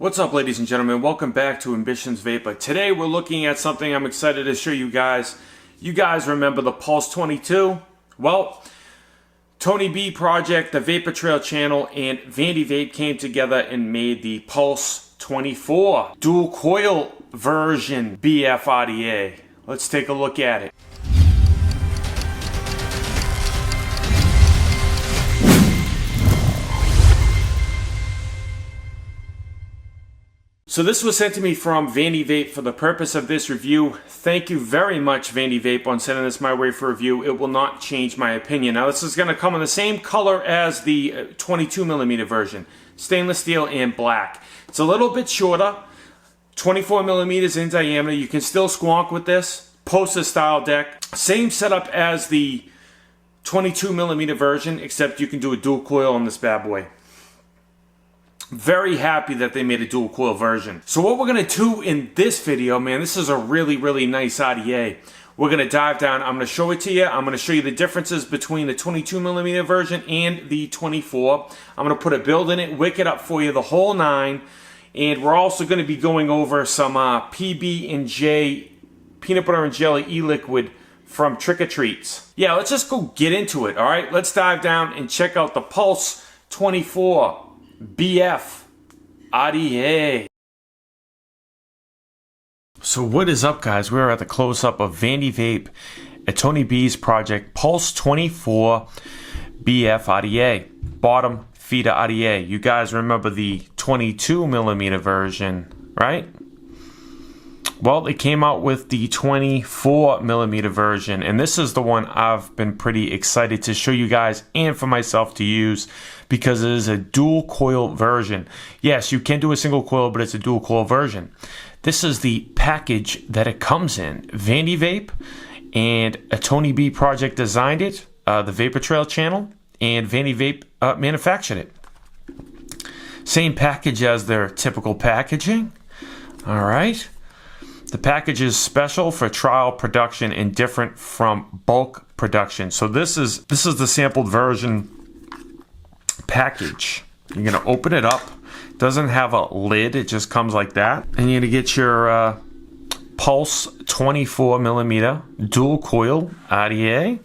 What's up, ladies and gentlemen? Welcome back to AmbitionZ Vape. Today we're looking at something I'm excited to show you guys. You guys remember the Pulse 22? Well, Tony B Project, the Vapor Trail channel, and Vandy Vape came together and made the Pulse 24 dual coil version BF RDA. Let's take a look at it. So this was sent to me from Vandy Vape for the purpose of this review. Thank you very much, Vandy Vape, on sending this my way for review. It will not change my opinion. Now this is going to come in the same color as the 22mm version. Stainless steel and black. It's a little bit shorter. 24mm in diameter. You can still squonk with this. Poster style deck. Same setup as the 22mm version, except you can do a dual coil on this bad boy. Very happy that they made a dual coil version. So what we're going to do in this video, man, this is a really nice RDA. We're going to dive down. I'm going to show it to you. I'm going to show you the differences between the 22mm version and the 24. I'm going to put a build in it, wick it up for you, the whole nine. And we're also going to be going over some PB&J peanut butter and jelly e-liquid from Trick or Treats. Yeah, let's just go get into it, all right? Let's dive down and check out the Pulse 24 BF RDA. So what is up, guys? We're at the close-up of Vandy Vape at Tony B's project Pulse 24 BF RDA. Bottom feeder RDA. You guys remember the 22mm version, right? Well, they came out with the 24mm version, and this is the one I've been pretty excited to show you guys and for myself to use because it is a dual coil version. Yes, you can do a single coil, but it's a dual coil version. This is the package that it comes in. Vandy Vape and a Tony B project designed it, the Vapor Trail channel, and Vandy Vape manufactured it. Same package as their typical packaging. All right. The package is special for trial production and different from bulk production. So this is the sampled version package. You're gonna open it up. It doesn't have a lid, it just comes like that. And you're gonna get your Pulse 24mm dual coil RDA.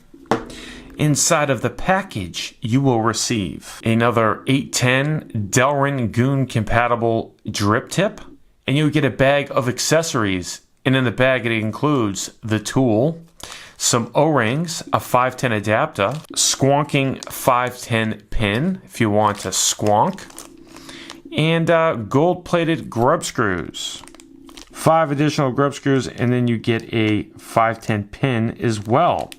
Inside of the package, you will receive another 810 Delrin Goon compatible drip tip. And you get a bag of accessories, and in the bag it includes the tool, some O-rings, a 510 adapter, squonking 510 pin if you want to squonk, and gold-plated grub screws. 5 additional grub screws, and then you get a 510 pin as well.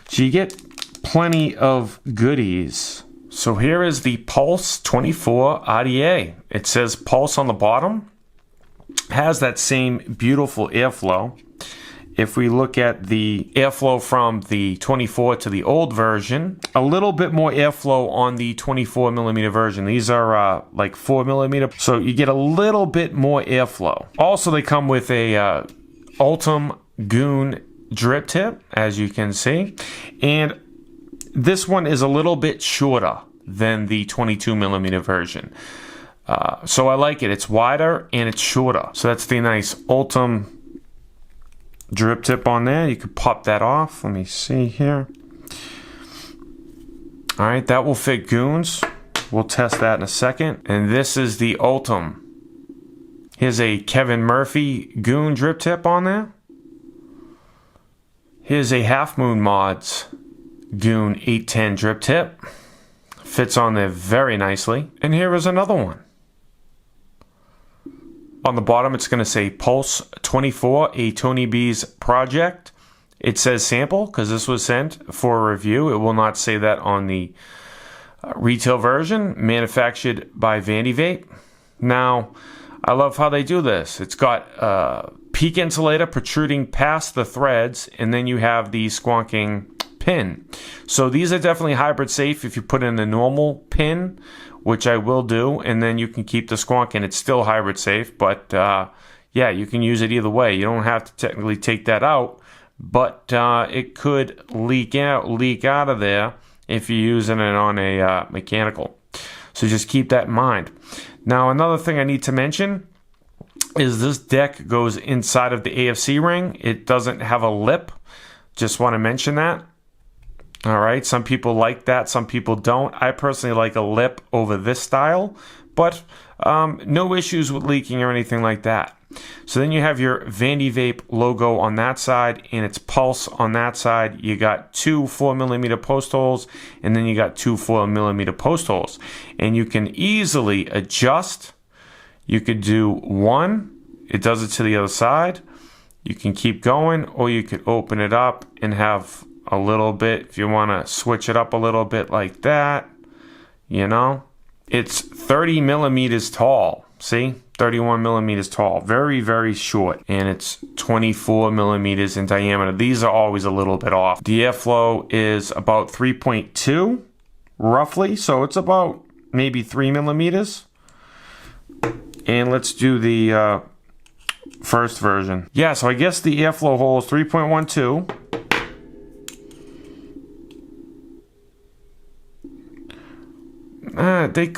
So you get plenty of goodies. So here is the Pulse 24 RDA. It says Pulse on the bottom. Has that same beautiful airflow. If we look at the airflow from the 24 to the old version, a little bit more airflow on the 24mm version. These are like 4mm, so you get a little bit more airflow. Also, they come with a Ultim Goon drip tip, as you can see, and this one is a little bit shorter than the 22mm version. So I like it. It's wider and it's shorter. So that's the nice Ultim drip tip on there. You can pop that off. Let me see here. All right, that will fit goons. We'll test that in a second. And this is the Ultim. Here's a Kevin Murphy goon drip tip on there. Here's a Half Moon Mods Goon 810 drip tip. Fits on there very nicely. And here is another one. On the bottom, it's going to say Pulse 24, a Tony B's project. It says sample because this was sent for a review. It will not say that on the retail version. Manufactured by Vandy Vape. Now, I love how they do this. It's got peak insulator protruding past the threads, and then you have the squonking pin. So these are definitely hybrid safe if you put in the normal pin, which I will do, and then you can keep the squonk and it's still hybrid safe, but yeah, you can use it either way. You don't have to technically take that out, but it could leak out of there if you're using it on a mechanical. So So just keep that in mind. Now, another thing I need to mention is this deck goes inside of the AFC ring. It doesn't have a lip. Just want to mention that. All right, some people like that, some people don't. I personally like a lip over this style, but no issues with leaking or anything like that. So then you have your Vandy Vape logo on that side and its pulse on that side. You got two 4mm post holes, and then you got two 4mm post holes. And you can easily adjust. You could do one, it does it to the other side. You can keep going, or you could open it up and have a little bit, if you want to switch it up a little bit like that, you know. It's 30mm tall, see? 31mm tall, very, very short, and it's 24mm in diameter. These are always a little bit off. The airflow is about 3.2, roughly, so it's about maybe 3mm. And let's do the first version. Yeah, so I guess the airflow hole is 3.12. These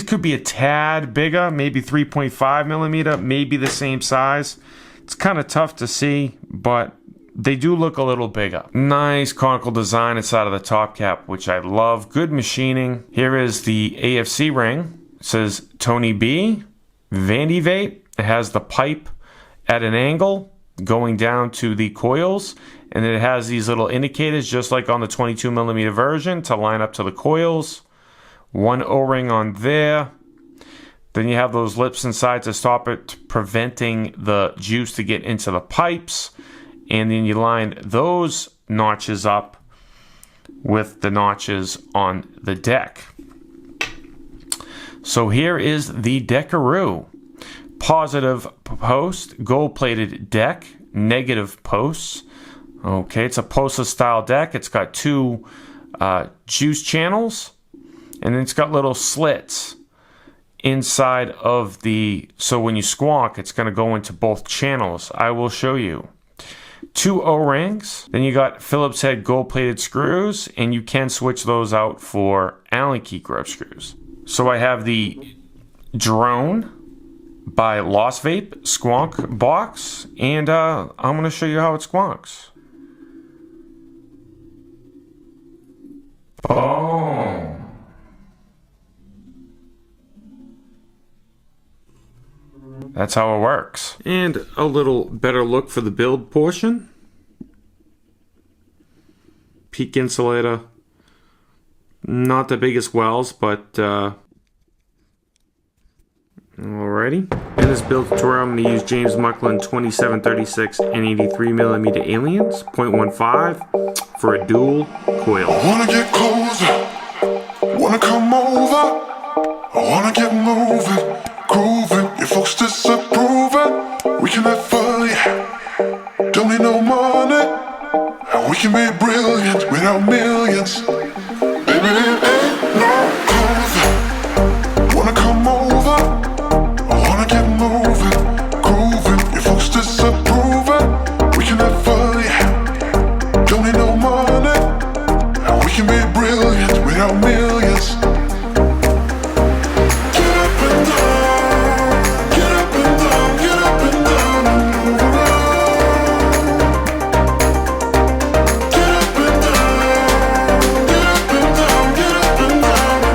could be a tad bigger, maybe 3.5mm, maybe the same size. It's kind of tough to see, but they do look a little bigger. Nice conical design inside of the top cap, which I love. Good machining. Here is the AFC ring. It says Tony B, Vandy Vape. It has the pipe at an angle going down to the coils, and it has these little indicators just like on the 22mm version to line up to the coils. One O-ring on there. Then you have those lips inside to stop it preventing the juice to get into the pipes, and then you line those notches up with the notches on the deck. So here is the Deckaroo. Positive post, gold-plated deck, negative posts. Okay, it's a poster style deck. It's got two juice channels, and then it's got little slits inside of the, so when you squawk, it's going to go into both channels. I will show you. Two O-rings. Then you got Phillips head gold-plated screws, and you can switch those out for Allen key grub screws. So I have the Drone by Lost Vape squonk box, and I'm going to show you how it squonks. Oh. That's how it works. And a little better look for the build portion. Peak insulator. Not the biggest wells, but alrighty. In this build tutorial, I'm going to use James Mucklin 2736 and 83mm aliens, 0.15 for a dual coil. I wanna get closer, wanna come over, I wanna get moving, grooving. Your folks disapprove it. We can have fun, yeah. Don't need no money, and we can be brilliant without millions. Baby, there ain't no closer. Wanna come over, I wanna get moving, grooving. Your folks disapprove it. We can have fun, yeah. Don't need no money, and we can be brilliant without millions. Get up and down, get up and down, get up and down and move around. Get up and down, get up and down, get up and down and move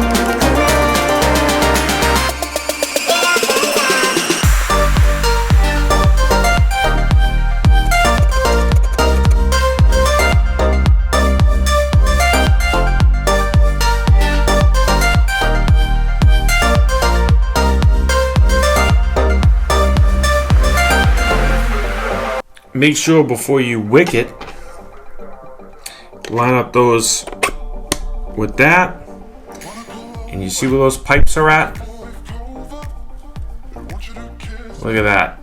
Make sure before you wick it, line up those with that, and you see where those pipes are at? Look at that.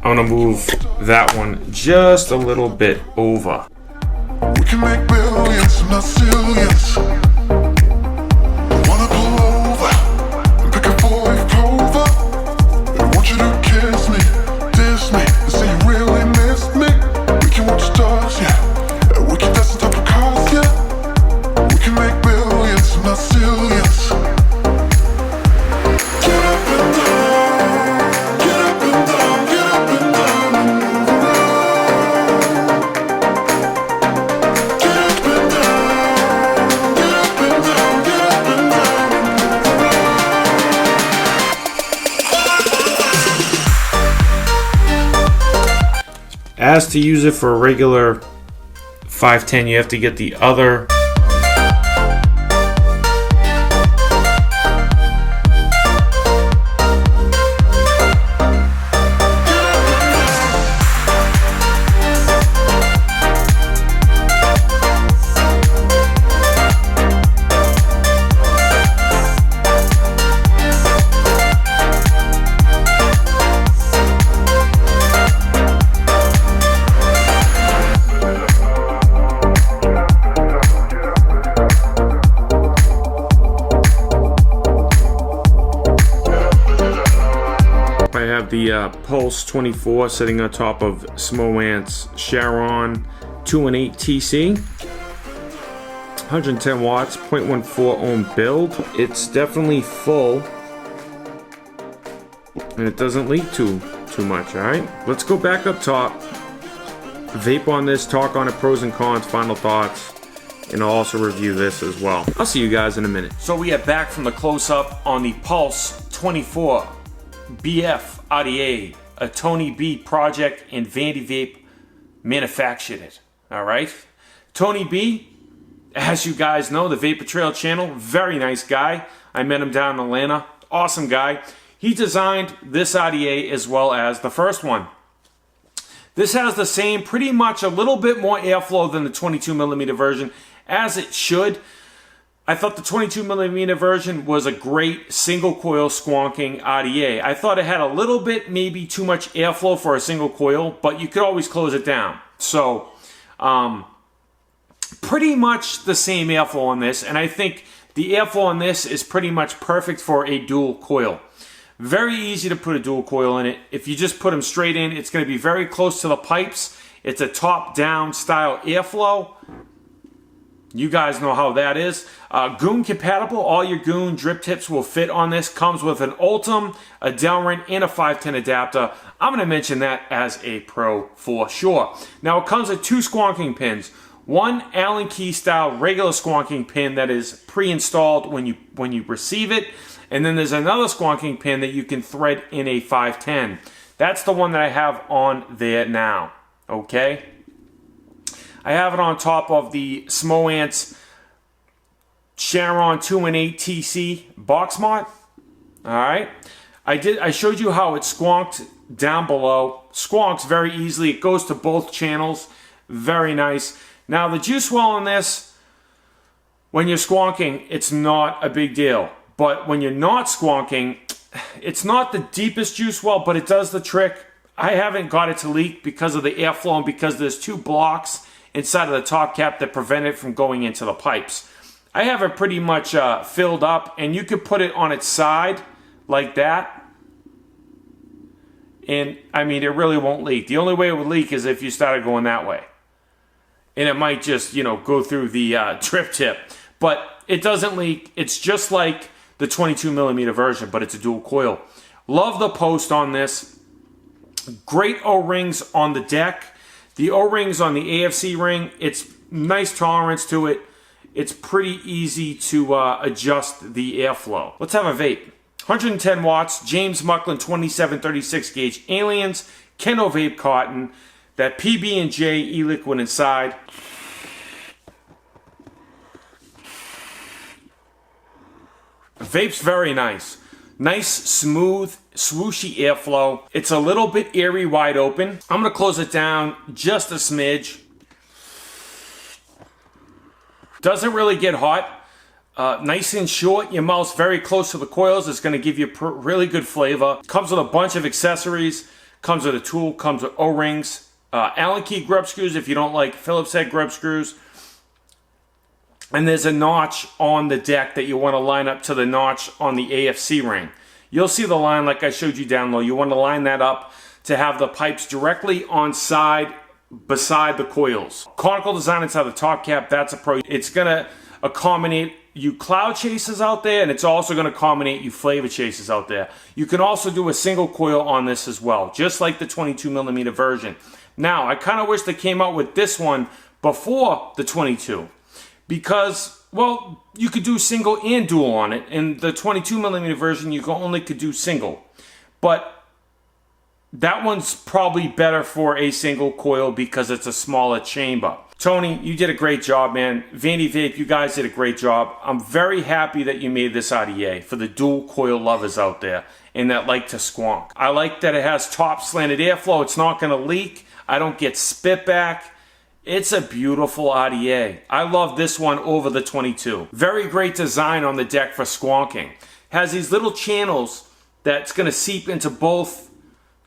I'm gonna move that one just a little bit over. We can make billions, not zillions. I wanna pull over and pick a 4-leaf clover. I want you to kiss me, diss me, and say you really missed me. We can watch stars, yeah. And we can dance on top of cars, yeah. We can make As to use it for a regular 510, you have to get the other the Pulse 24 sitting on top of Swushi Sharon 218 TC, 110 watts, 0.14 ohm build. It's definitely full, and it doesn't leak too much. All right, let's go back up top, vape on this, talk on it, pros and cons, final thoughts, and I'll also review this as well. I'll see you guys in a minute. So we are back from the close-up on the Pulse 24 BF RDA, a Tony B project, and Vandy Vape manufactured it. All right, Tony B, as you guys know, the Vapor Trail channel, very nice guy. I met him down in Atlanta. Awesome guy. He designed this RDA as well as the first one. This has the same, pretty much a little bit more airflow than the 22mm version, as it should. I thought the 22mm version was a great single coil squonking RDA. I thought it had a little bit, maybe too much airflow for a single coil, but you could always close it down. So, pretty much the same airflow on this, and I think the airflow on this is pretty much perfect for a dual coil. Very easy to put a dual coil in it. If you just put them straight in, it's going to be very close to the pipes. It's a top-down style airflow. You guys know how that is. Goon compatible. All your Goon drip tips will fit on this. Comes with an Ultim, a Delrin, and a 510 adapter. I'm going to mention that as a pro for sure. Now it comes with two squonking pins. One Allen key style regular squonking pin that is pre-installed when you receive it. And then there's another squonking pin that you can thread in a 510. That's the one that I have on there now. Okay? I have it on top of the Swushi Sharon 218 TC box mod. All right. I showed you how it squonked down below. Squonks very easily. It goes to both channels. Very nice. Now the juice well on this, when you're squonking, it's not a big deal. But when you're not squonking, it's not the deepest juice well, but it does the trick. I haven't got it to leak because of the airflow and because there's two blocks inside of the top cap that prevent it from going into the pipes. I have it pretty much filled up, and you could put it on its side like that. And I mean, it really won't leak. The only way it would leak is if you started going that way. And it might just, go through the drip tip. But it doesn't leak. It's just like the 22mm version, but it's a dual coil. Love the post on this. Great O-rings on the deck. The O-rings on the AFC ring, it's nice tolerance to it. It's pretty easy to adjust the airflow. Let's have a vape. 110 watts, James Mucklin 2736 gauge Aliens, Keno Vape Cotton, that PB&J e-liquid inside. Vape's very nice. Nice, smooth, swooshy airflow. It's a little bit airy wide open. I'm going to close it down just a smidge. Doesn't really get hot. Nice and short. Your mouth's very close to the coils. It's going to give you really good flavor. Comes with a bunch of accessories. Comes with a tool. Comes with O-rings. Allen key grub screws if you don't like Phillips head grub screws. And there's a notch on the deck that you want to line up to the notch on the AFC ring. You'll see the line like I showed you down low. You want to line that up to have the pipes directly on side beside the coils. Conical design inside the top cap, that's a pro. It's going to accommodate you cloud chasers out there, and it's also going to accommodate you flavor chasers out there. You can also do a single coil on this as well, just like the 22mm version. Now, I kind of wish they came out with this one before the 22. Because, well, you could do single and dual on it. In the 22mm version, you only could do single. But That one's probably better for a single coil because it's a smaller chamber. Tony, you did a great job, man. Vandy Vape, you guys did a great job. I'm very happy that you made this RDA for the dual coil lovers out there and that like to squonk. I like that it has top slanted airflow. It's not going to leak. I don't get spit back. It's a beautiful RDA. I love this one over the 22. Very great design on the deck for squonking. Has these little channels that's going to seep into both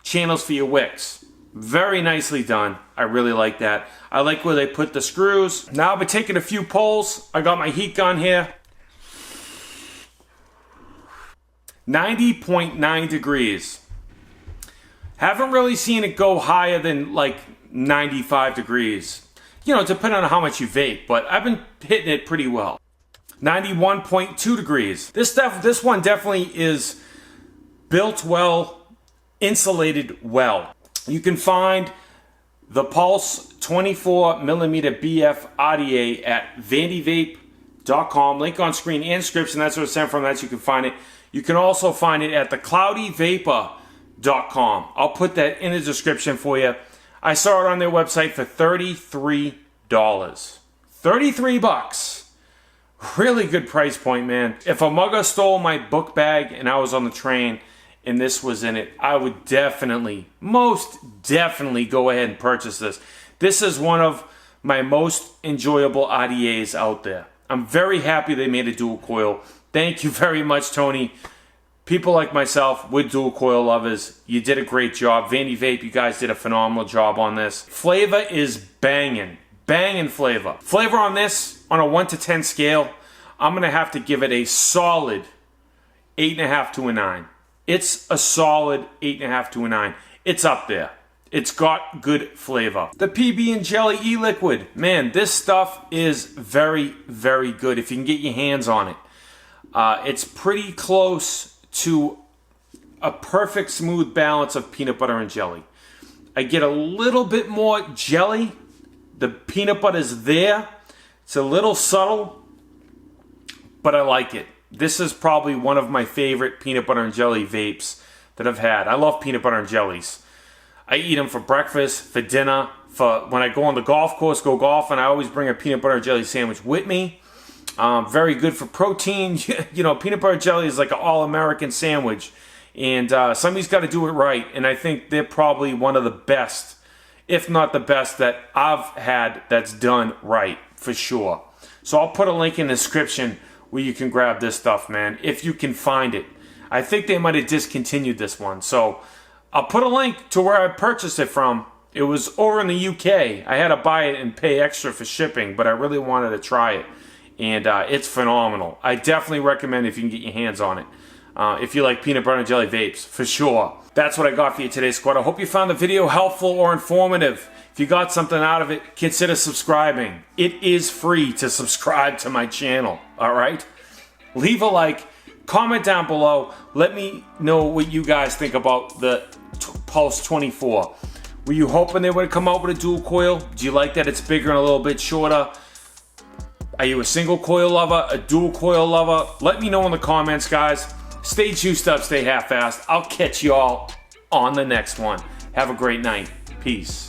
channels for your wicks. Very nicely done. I really like that. I like where they put the screws. Now I've been taking a few pulls. I got my heat gun here. 90.9 degrees. Haven't really seen it go higher than like 95 degrees. You know, depending on how much you vape, but I've been hitting it pretty well. 91.2 degrees. This one definitely is built well, insulated well. You can find the Pulse 24mm BF RDA at vandyvape.com. Link on screen and description. That's where it's sent from. That's you can find it. You can also find it at thecloudyvapor.com. I'll put that in the description for you. I saw it on their website for $33. 33 bucks. Really good price point, man. If a mugger stole my book bag and I was on the train and this was in it, I would definitely, most definitely go ahead and purchase this. This is one of my most enjoyable RDAs out there. I'm very happy they made a dual coil. Thank you very much, Tony. People like myself, we're dual coil lovers. You did a great job. Vandy Vape, you guys did a phenomenal job on this. Flavor is banging. Banging flavor. Flavor on this, on a 1 to 10 scale, I'm going to have to give it a solid 8.5 to a 9. It's a solid 8.5 to a 9. It's up there. It's got good flavor. The PB and Jelly e-liquid. Man, this stuff is very, very good if you can get your hands on it. It's pretty close to a perfect smooth balance of peanut butter and jelly. I get a little bit more jelly. The peanut butter is there. It's a little subtle, but I like it. This is probably one of my favorite peanut butter and jelly vapes that I've had. I love peanut butter and jellies. I eat them for breakfast, for dinner, for when I go on the golf course, go golf, and I always bring a peanut butter and jelly sandwich with me. Very good for protein. You know, peanut butter jelly is like an all-American sandwich. And somebody's got to do it right. And I think they're probably one of the best, if not the best, that I've had that's done right, for sure. So I'll put a link in the description where you can grab this stuff, man, if you can find it. I think they might have discontinued this one. So I'll put a link to where I purchased it from. It was over in the UK. I had to buy it and pay extra for shipping, but I really wanted to try it. And it's phenomenal. I definitely recommend if you can get your hands on it. If you like peanut butter and jelly vapes, for sure. That's what I got for you today, squad. I hope you found the video helpful or informative. If you got something out of it, consider subscribing. It is free to subscribe to my channel, all right? Leave a like, comment down below. Let me know what you guys think about the Pulse 24. Were you hoping they would come out with a dual coil? Do you like that it's bigger and a little bit shorter? Are you a single coil lover, a dual coil lover? Let me know in the comments, guys. Stay juiced up, stay half-assed. I'll catch y'all on the next one. Have a great night. Peace.